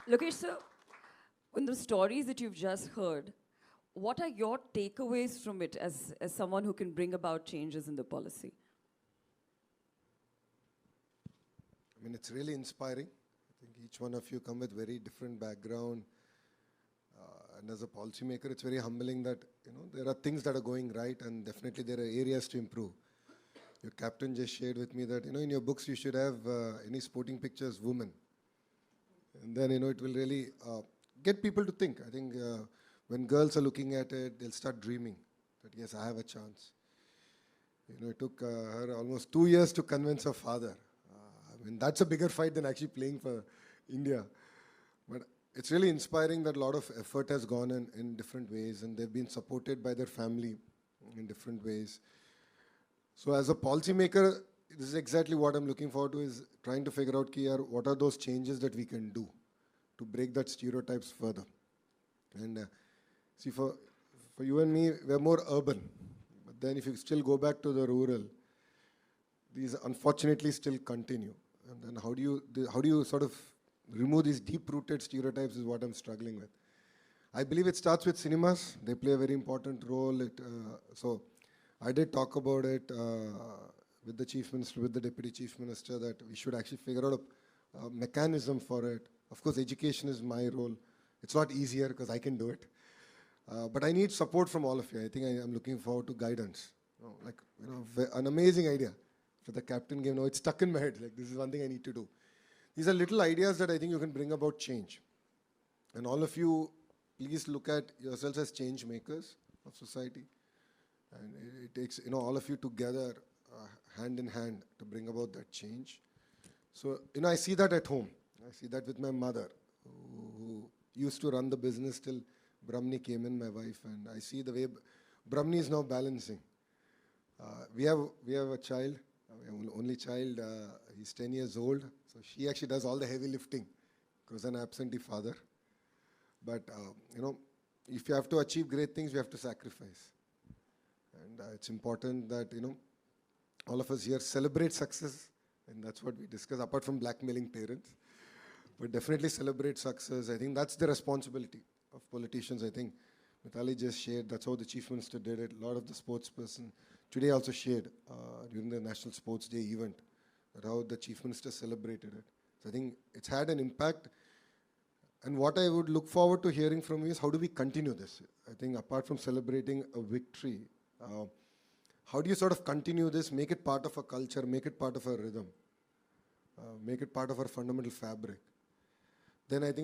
Lokesh, sir, in the stories that you've just heard, what are your takeaways from it as someone who can bring about changes in the policy? I mean, it's really inspiring. I think each one of you come with very different background. And as a policymaker, it's very humbling that, there are things that are going right and definitely there are areas to improve. Your captain just shared with me that, in your books you should have any sporting pictures, women. And then, it will really get people to think. I think when girls are looking at it, they'll start dreaming that, yes, I have a chance. It took her almost 2 years to convince her father. I mean, that's a bigger fight than actually playing for India. But it's really inspiring that a lot of effort has gone in different ways, and they've been supported by their family in different ways. So as a policymaker, this is exactly what I'm looking forward to, is trying to figure out, what are those changes that we can do to break that stereotypes further. And see, for you and me, we're more urban. But then if you still go back to the rural, these unfortunately still continue. And then how do you sort of remove these deep-rooted stereotypes is what I'm struggling with. I believe it starts with cinemas. They play a very important role. So I did talk about it with the Chief Minister, with the Deputy Chief Minister, that we should actually figure out a mechanism for it. Of course, education is my role. It's not easier because I can do it. But I need support from all of you. I think I'm looking forward to guidance. An amazing idea for the captain game. It's stuck in my head. Like, this is one thing I need to do. These are little ideas that I think you can bring about change. And all of you, please look at yourselves as change makers of society. And it takes, all of you together, hand in hand, to bring about that change. So, I see that at home. I see that with my mother, who used to run the business till Brahmani came in, my wife. And I see the way Brahmani is now balancing. We have a child, only child. He's 10 years old. So she actually does all the heavy lifting because an absentee father. But, if you have to achieve great things, you have to sacrifice. And it's important that, all of us here celebrate success. And that's what we discuss, apart from blackmailing parents. But definitely celebrate success. I think that's the responsibility of politicians. I think Mithali just shared, that's how the Chief Minister did it. A lot of the sportsperson today also shared during the National Sports Day event, how the Chief Minister celebrated it. So I think it's had an impact. And what I would look forward to hearing from you is, how do we continue this? I think apart from celebrating a victory, how do you sort of continue this, make it part of a culture, make it part of a rhythm, make it part of our fundamental fabric? Then I think